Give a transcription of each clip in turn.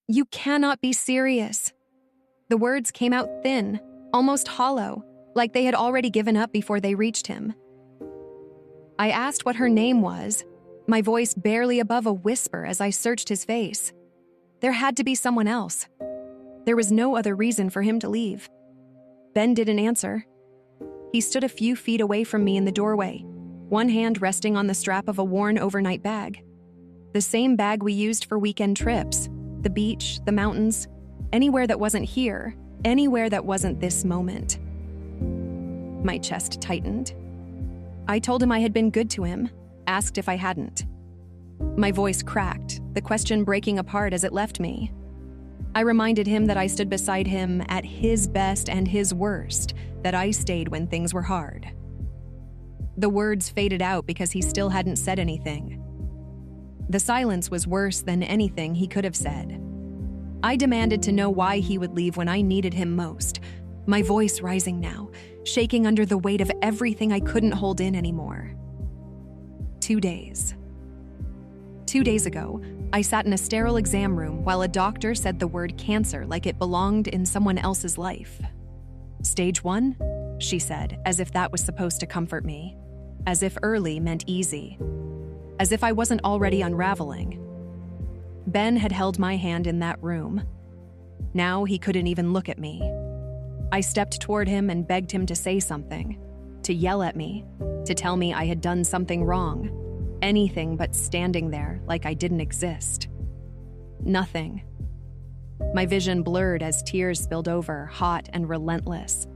You cannot be serious." The words came out thin, almost hollow, like they had already given up before they reached him. I asked what her name was, my voice barely above a whisper as I searched his face. There had to be someone else. There was no other reason for him to leave. Ben didn't answer. He stood a few feet away from me in the doorway, one hand resting on the strap of a worn overnight bag. The same bag we used for weekend trips, the beach, the mountains, anywhere that wasn't here, anywhere that wasn't this moment. My chest tightened. I told him I had been good to him, asked if I hadn't. My voice cracked, the question breaking apart as it left me. I reminded him that I stood beside him at his best and his worst, that I stayed when things were hard. The words faded out because he still hadn't said anything. The silence was worse than anything he could have said. I demanded to know why he would leave when I needed him most, my voice rising now, shaking under the weight of everything I couldn't hold in anymore. 2 days. 2 days ago, I sat in a sterile exam room while a doctor said the word cancer like it belonged in someone else's life. "Stage 1?" she said, as if that was supposed to comfort me. As if early meant easy. As if I wasn't already unraveling. Ben had held my hand in that room. Now he couldn't even look at me. I stepped toward him and begged him to say something, to yell at me, to tell me I had done something wrong. Anything but standing there like I didn't exist. Nothing. My vision blurred as tears spilled over, hot and relentless.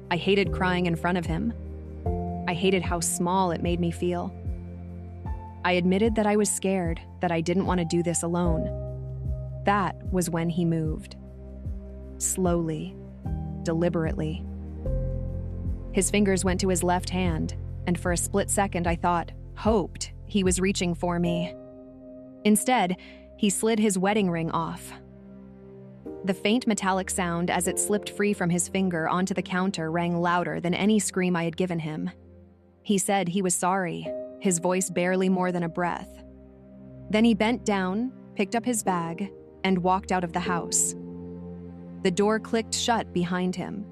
I hated crying in front of him. I hated how small it made me feel. I admitted that I was scared, that I didn't want to do this alone. That was when he moved. Slowly, deliberately. His fingers went to his left hand, and for a split second I hoped he was reaching for me. Instead, he slid his wedding ring off. The faint metallic sound as it slipped free from his finger onto the counter rang louder than any scream I had given him. He said he was sorry, his voice barely more than a breath. Then he bent down, picked up his bag, and walked out of the house. The door clicked shut behind him.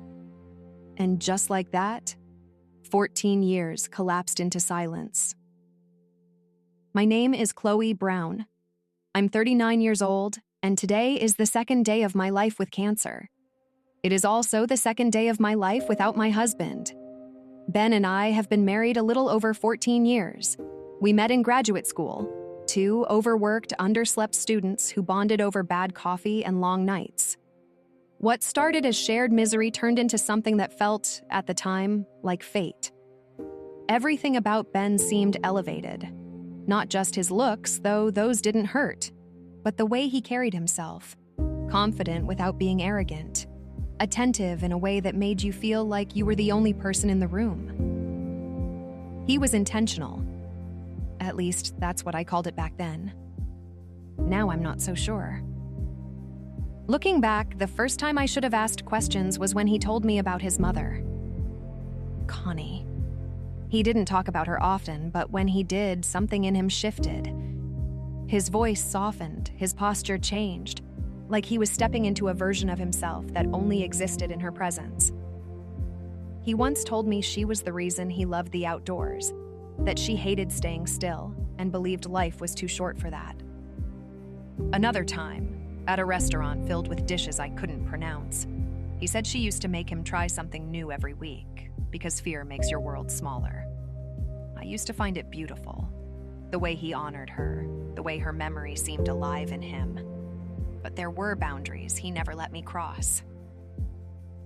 And just like that, 14 years collapsed into silence. My name is Khloe Brown. I'm 39 years old, and today is the second day of my life with cancer. It is also the second day of my life without my husband. Ben and I have been married a little over 14 years. We met in graduate school, two overworked, underslept students who bonded over bad coffee and long nights. What started as shared misery turned into something that felt, at the time, like fate. Everything about Ben seemed elevated. Not just his looks, though those didn't hurt, but the way he carried himself. Confident without being arrogant. Attentive in a way that made you feel like you were the only person in the room. He was intentional. At least, that's what I called it back then. Now I'm not so sure. Looking back, the first time I should have asked questions was when he told me about his mother. Connie. He didn't talk about her often, but when he did, something in him shifted. His voice softened, his posture changed, like he was stepping into a version of himself that only existed in her presence. He once told me she was the reason he loved the outdoors, that she hated staying still and believed life was too short for that. Another time, at a restaurant filled with dishes I couldn't pronounce, he said she used to make him try something new every week because fear makes your world smaller. I used to find it beautiful, the way he honored her, the way her memory seemed alive in him. But there were boundaries he never let me cross.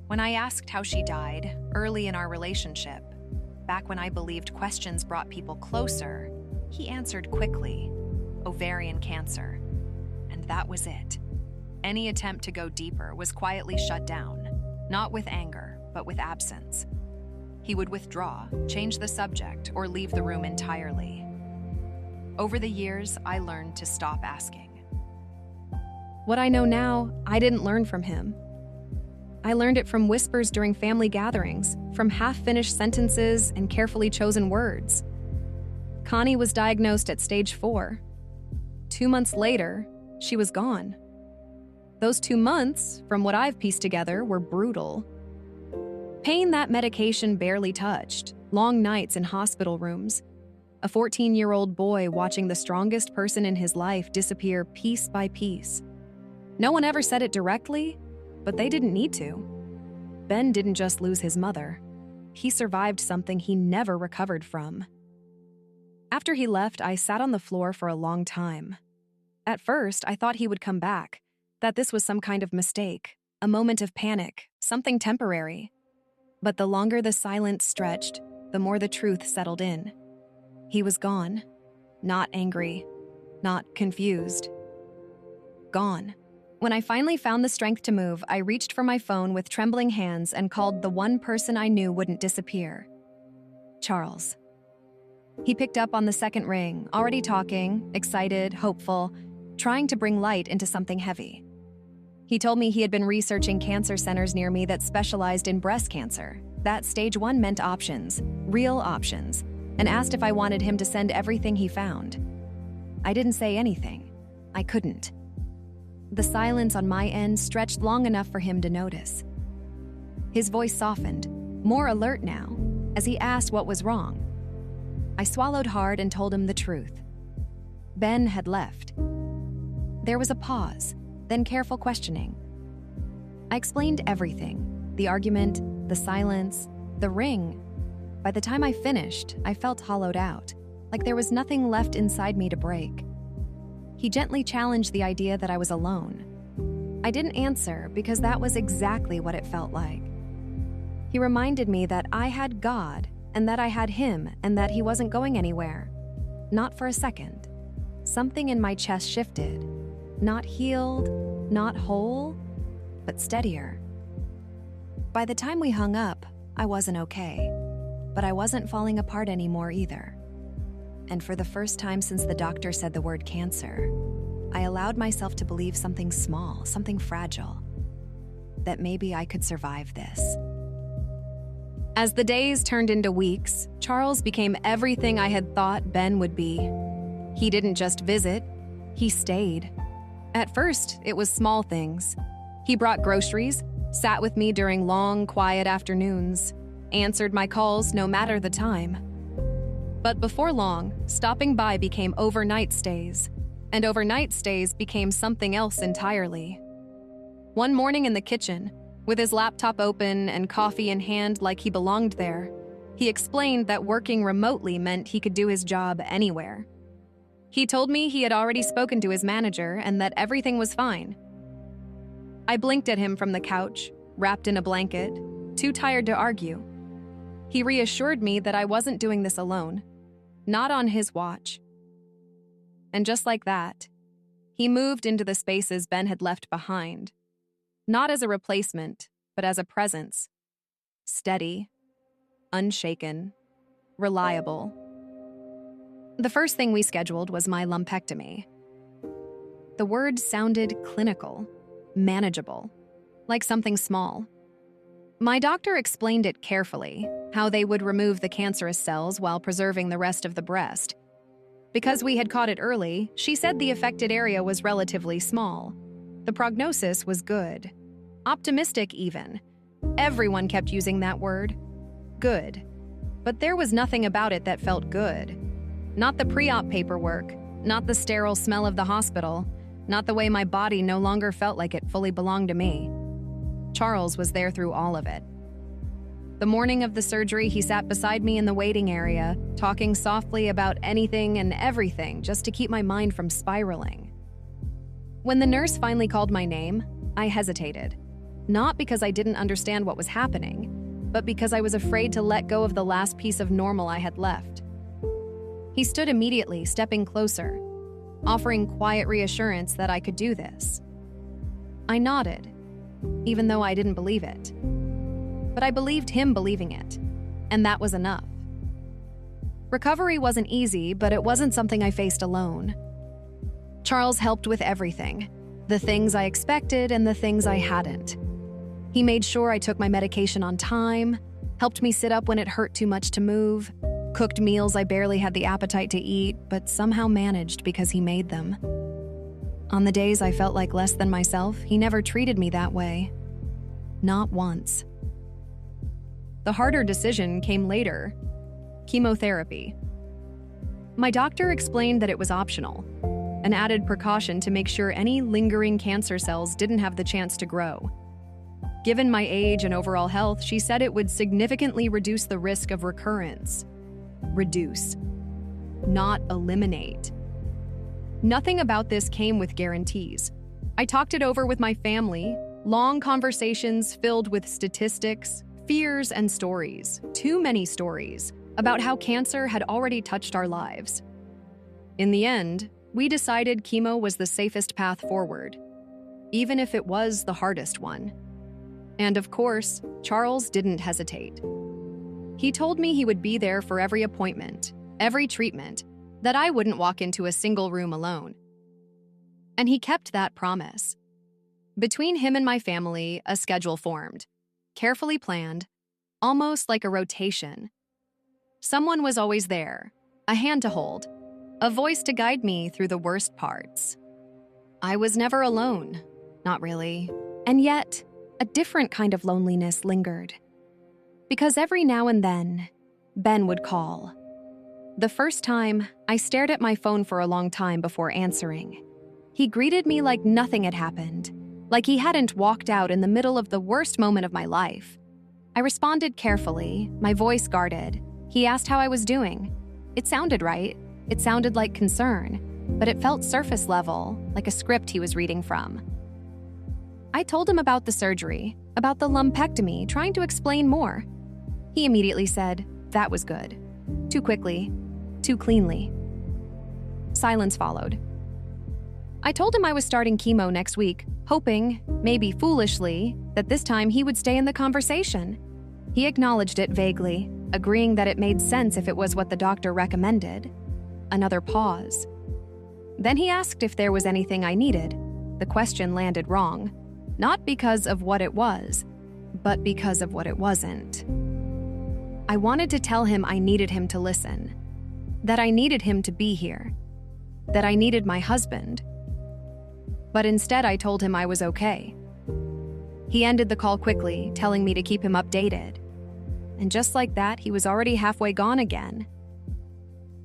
When I asked how she died, early in our relationship, back when I believed questions brought people closer, he answered quickly, ovarian cancer. And that was it. Any attempt to go deeper was quietly shut down, not with anger, but with absence. He would withdraw, change the subject, or leave the room entirely. Over the years, I learned to stop asking. What I know now, I didn't learn from him. I learned it from whispers during family gatherings, from half-finished sentences and carefully chosen words. Connie was diagnosed at stage 4. 2 months later, she was gone. Those 2 months, from what I've pieced together, were brutal. Pain that medication barely touched, long nights in hospital rooms, a 14-year-old boy watching the strongest person in his life disappear piece by piece. No one ever said it directly, but they didn't need to. Ben didn't just lose his mother. He survived something he never recovered from. After he left, I sat on the floor for a long time. At first, I thought he would come back, that this was some kind of mistake, a moment of panic, something temporary. But the longer the silence stretched, the more the truth settled in. He was gone. Not angry. Not confused. Gone. When I finally found the strength to move, I reached for my phone with trembling hands and called the one person I knew wouldn't disappear. Charles. He picked up on the second ring, already talking, excited, hopeful, trying to bring light into something heavy. He told me he had been researching cancer centers near me that specialized in breast cancer, that stage 1 meant options, real options, and asked if I wanted him to send everything he found. I didn't say anything. I couldn't. The silence on my end stretched long enough for him to notice. His voice softened, more alert now, as he asked what was wrong. I swallowed hard and told him the truth. Ben had left. There was a pause, then careful questioning. I explained everything, the argument, the silence, the ring. By the time I finished, I felt hollowed out, like there was nothing left inside me to break. He gently challenged the idea that I was alone. I didn't answer because that was exactly what it felt like. He reminded me that I had God and that I had him and that he wasn't going anywhere. Not for a second. Something in my chest shifted. Not healed, not whole, but steadier. By the time we hung up, I wasn't okay, but I wasn't falling apart anymore either. And for the first time since the doctor said the word cancer, I allowed myself to believe something small, something fragile, that maybe I could survive this. As the days turned into weeks, Charles became everything I had thought Ben would be. He didn't just visit, he stayed. At first, it was small things. He brought groceries, sat with me during long, quiet afternoons, answered my calls no matter the time. But before long, stopping by became overnight stays, and overnight stays became something else entirely. One morning in the kitchen, with his laptop open and coffee in hand like he belonged there, he explained that working remotely meant he could do his job anywhere. He told me he had already spoken to his manager and that everything was fine. I blinked at him from the couch, wrapped in a blanket, too tired to argue. He reassured me that I wasn't doing this alone, not on his watch. And just like that, he moved into the spaces Ben had left behind, not as a replacement, but as a presence. Steady, unshaken, reliable. The first thing we scheduled was my lumpectomy. The word sounded clinical, manageable, like something small. My doctor explained it carefully, how they would remove the cancerous cells while preserving the rest of the breast. Because we had caught it early, she said the affected area was relatively small. The prognosis was good. Optimistic, even. Everyone kept using that word. Good. But there was nothing about it that felt good. Not the pre-op paperwork, not the sterile smell of the hospital, not the way my body no longer felt like it fully belonged to me. Charles was there through all of it. The morning of the surgery, he sat beside me in the waiting area, talking softly about anything and everything just to keep my mind from spiraling. When the nurse finally called my name, I hesitated. Not because I didn't understand what was happening, but because I was afraid to let go of the last piece of normal I had left. He stood immediately, stepping closer, offering quiet reassurance that I could do this. I nodded, even though I didn't believe it. But I believed him believing it, and that was enough. Recovery wasn't easy, but it wasn't something I faced alone. Charles helped with everything, the things I expected and the things I hadn't. He made sure I took my medication on time, helped me sit up when it hurt too much to move, cooked meals I barely had the appetite to eat, but somehow managed because he made them. On the days I felt like less than myself, he never treated me that way. Not once. The harder decision came later: chemotherapy. My doctor explained that it was optional, an added precaution to make sure any lingering cancer cells didn't have the chance to grow. Given my age and overall health, she said it would significantly reduce the risk of recurrence. Reduce, not eliminate. Nothing about this came with guarantees. I talked it over with my family, long conversations filled with statistics, fears, and stories, too many stories, about how cancer had already touched our lives. In the end, we decided chemo was the safest path forward, even if it was the hardest one. And of course, Charles didn't hesitate. He told me he would be there for every appointment, every treatment, that I wouldn't walk into a single room alone. And he kept that promise. Between him and my family, a schedule formed, carefully planned, almost like a rotation. Someone was always there, a hand to hold, a voice to guide me through the worst parts. I was never alone, not really. And yet, a different kind of loneliness lingered. Because every now and then, Ben would call. The first time, I stared at my phone for a long time before answering. He greeted me like nothing had happened, like he hadn't walked out in the middle of the worst moment of my life. I responded carefully, my voice guarded. He asked how I was doing. It sounded right. It sounded like concern, but it felt surface level, like a script he was reading from. I told him about the surgery, about the lumpectomy, trying to explain more. He immediately said, that was good. Too quickly, too cleanly. Silence followed. I told him I was starting chemo next week, hoping, maybe foolishly, that this time he would stay in the conversation. He acknowledged it vaguely, agreeing that it made sense if it was what the doctor recommended. Another pause. Then he asked if there was anything I needed. The question landed wrong, not because of what it was, but because of what it wasn't. I wanted to tell him I needed him to listen, that I needed him to be here, that I needed my husband. But instead, I told him I was okay. He ended the call quickly, telling me to keep him updated. And just like that, he was already halfway gone again.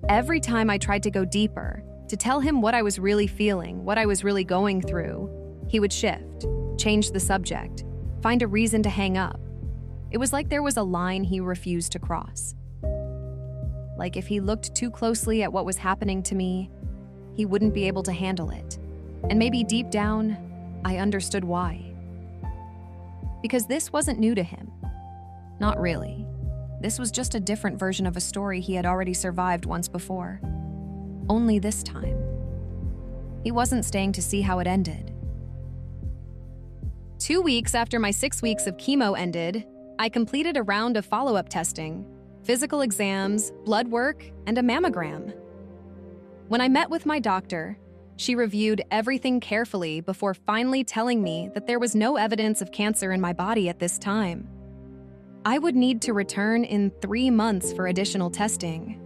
Every time I tried to go deeper, to tell him what I was really feeling, what I was really going through, he would shift, change the subject, find a reason to hang up. It was like there was a line he refused to cross. Like if he looked too closely at what was happening to me, he wouldn't be able to handle it. And maybe deep down, I understood why. Because this wasn't new to him. Not really. This was just a different version of a story he had already survived once before. Only this time. He wasn't staying to see how it ended. 2 weeks after my 6 weeks of chemo ended, I completed a round of follow-up testing, physical exams, blood work, and a mammogram. When I met with my doctor, she reviewed everything carefully before finally telling me that there was no evidence of cancer in my body at this time. I would need to return in 3 months for additional testing.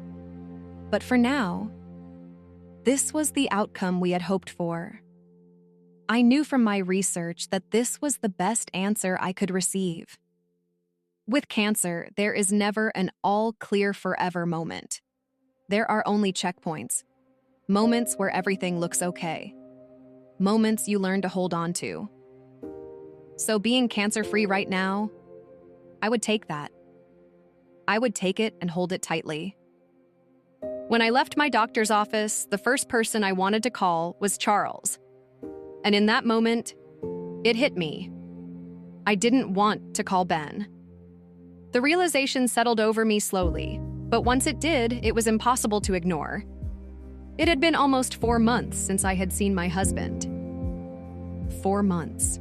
But for now, this was the outcome we had hoped for. I knew from my research that this was the best answer I could receive. With cancer, there is never an all-clear forever moment. There are only checkpoints, moments where everything looks okay, moments you learn to hold on to. So being cancer-free right now, I would take that. I would take it and hold it tightly. When I left my doctor's office, the first person I wanted to call was Charles. And in that moment, it hit me. I didn't want to call Ben. The realization settled over me slowly, but once it did, it was impossible to ignore. It had been almost 4 months since I had seen my husband. 4 months.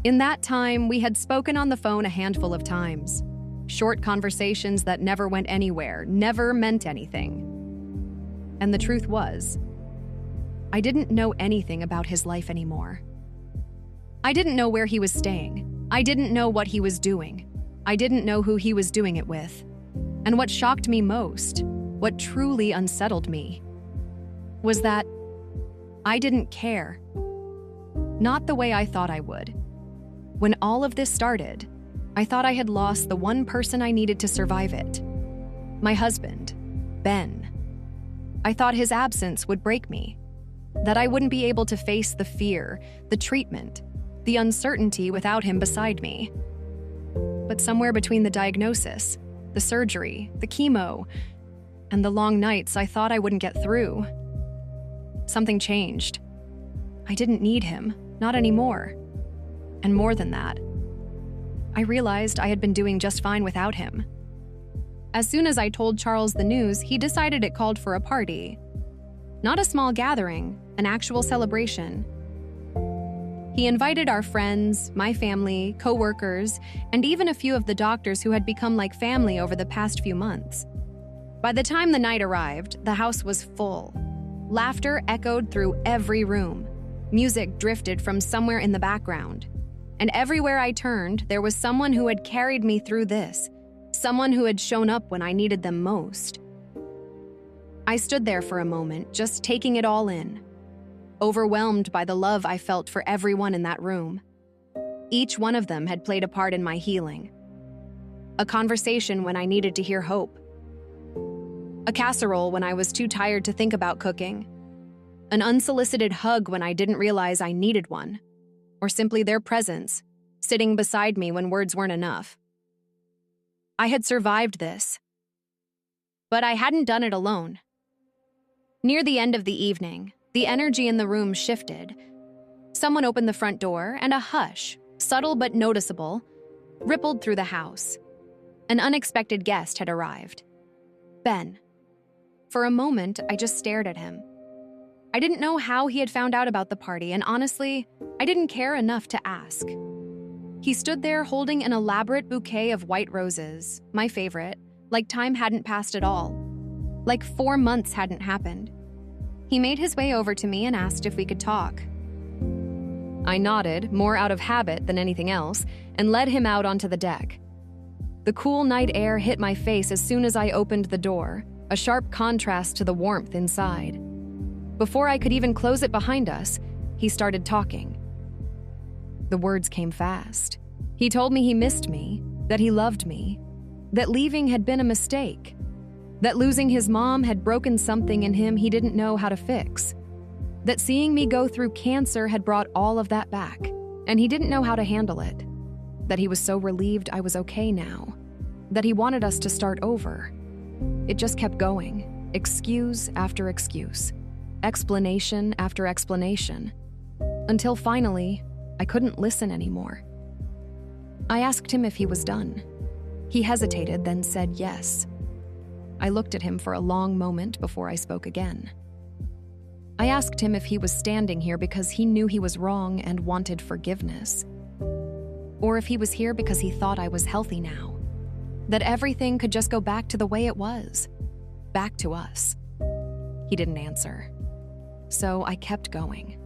In that time, we had spoken on the phone a handful of times. Short conversations that never went anywhere, never meant anything. And the truth was, I didn't know anything about his life anymore. I didn't know where he was staying. I didn't know what he was doing. I didn't know who he was doing it with. And what shocked me most, what truly unsettled me, was that I didn't care. Not the way I thought I would. When all of this started, I thought I had lost the one person I needed to survive it. My husband, Ben. I thought his absence would break me, that I wouldn't be able to face the fear, the treatment, the uncertainty without him beside me. But somewhere between the diagnosis, the surgery, the chemo, and the long nights I thought I wouldn't get through, something changed. I didn't need him, not anymore. And more than that, I realized I had been doing just fine without him. As soon as I told Charles the news, he decided it called for a party. Not a small gathering, an actual celebration. He invited our friends, my family, co-workers, and even a few of the doctors who had become like family over the past few months. By the time the night arrived, the house was full. Laughter echoed through every room. Music drifted from somewhere in the background. And everywhere I turned, there was someone who had carried me through this, someone who had shown up when I needed them most. I stood there for a moment, just taking it all in, overwhelmed by the love I felt for everyone in that room. Each one of them had played a part in my healing. A conversation when I needed to hear hope. A casserole when I was too tired to think about cooking. An unsolicited hug when I didn't realize I needed one. Or simply their presence, sitting beside me when words weren't enough. I had survived this. But I hadn't done it alone. Near the end of the evening, the energy in the room shifted. Someone opened the front door, and a hush, subtle but noticeable, rippled through the house. An unexpected guest had arrived. Ben. For a moment, I just stared at him. I didn't know how he had found out about the party, and honestly, I didn't care enough to ask. He stood there holding an elaborate bouquet of white roses, my favorite, like time hadn't passed at all. Like 4 months hadn't happened. He made his way over to me and asked if we could talk. I nodded, more out of habit than anything else, and led him out onto the deck. The cool night air hit my face as soon as I opened the door, a sharp contrast to the warmth inside. Before I could even close it behind us, he started talking. The words came fast. He told me he missed me, that he loved me, that leaving had been a mistake, that losing his mom had broken something in him he didn't know how to fix, that seeing me go through cancer had brought all of that back, and he didn't know how to handle it, that he was so relieved I was okay now, that he wanted us to start over. It just kept going, excuse after excuse, explanation after explanation, until finally, I couldn't listen anymore. I asked him if he was done. He hesitated, then said yes. I looked at him for a long moment before I spoke again. I asked him if he was standing here because he knew he was wrong and wanted forgiveness, or if he was here because he thought I was healthy now, that everything could just go back to the way it was, back to us. He didn't answer, so I kept going.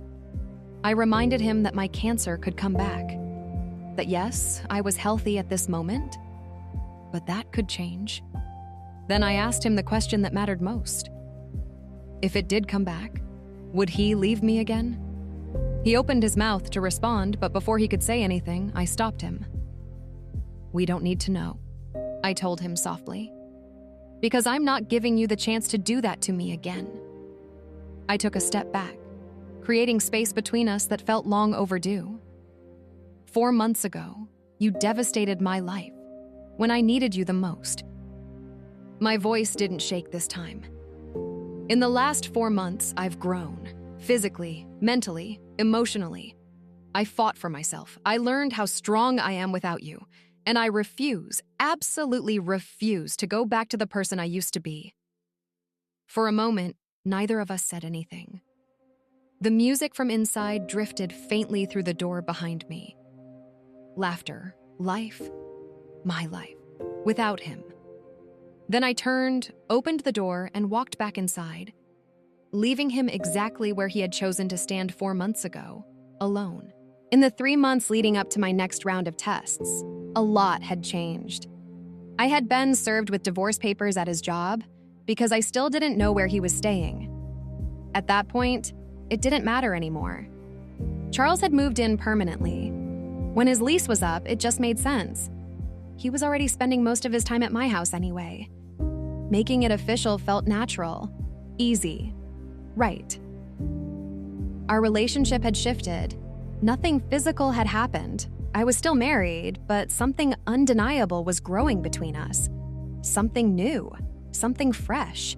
I reminded him that my cancer could come back, that yes, I was healthy at this moment, but that could change. Then I asked him the question that mattered most. If it did come back, would he leave me again? He opened his mouth to respond, but before he could say anything, I stopped him. We don't need to know, I told him softly, because I'm not giving you the chance to do that to me again. I took a step back, creating space between us that felt long overdue. 4 months ago, you devastated my life when I needed you the most. My voice didn't shake this time. In the last 4 months, I've grown, physically, mentally, emotionally. I fought for myself. I learned how strong I am without you, and I refuse, absolutely refuse, to go back to the person I used to be. For a moment, neither of us said anything. The music from inside drifted faintly through the door behind me. Laughter, life, my life, without him. Then I turned, opened the door, and walked back inside, leaving him exactly where he had chosen to stand 4 months ago, alone. In the 3 months leading up to my next round of tests, a lot had changed. I had been served with divorce papers at his job because I still didn't know where he was staying. At that point, it didn't matter anymore. Charles had moved in permanently. When his lease was up, it just made sense. He was already spending most of his time at my house anyway. Making it official felt natural, easy, right. Our relationship had shifted. Nothing physical had happened. I was still married, but something undeniable was growing between us. Something new, something fresh.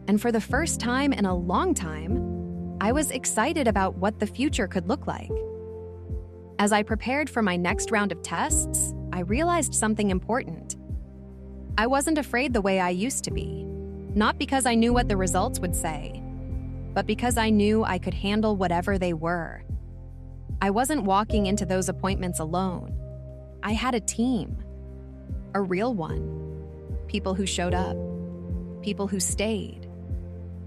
And for the first time in a long time, I was excited about what the future could look like. As I prepared for my next round of tests, I realized something important. I wasn't afraid the way I used to be, not because I knew what the results would say, but because I knew I could handle whatever they were. I wasn't walking into those appointments alone. I had a team, a real one. People who showed up, people who stayed,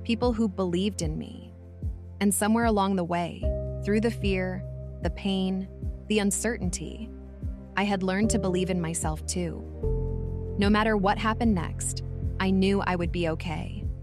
people who believed in me. And somewhere along the way, through the fear, the pain, the uncertainty, I had learned to believe in myself too. No matter what happened next, I knew I would be okay.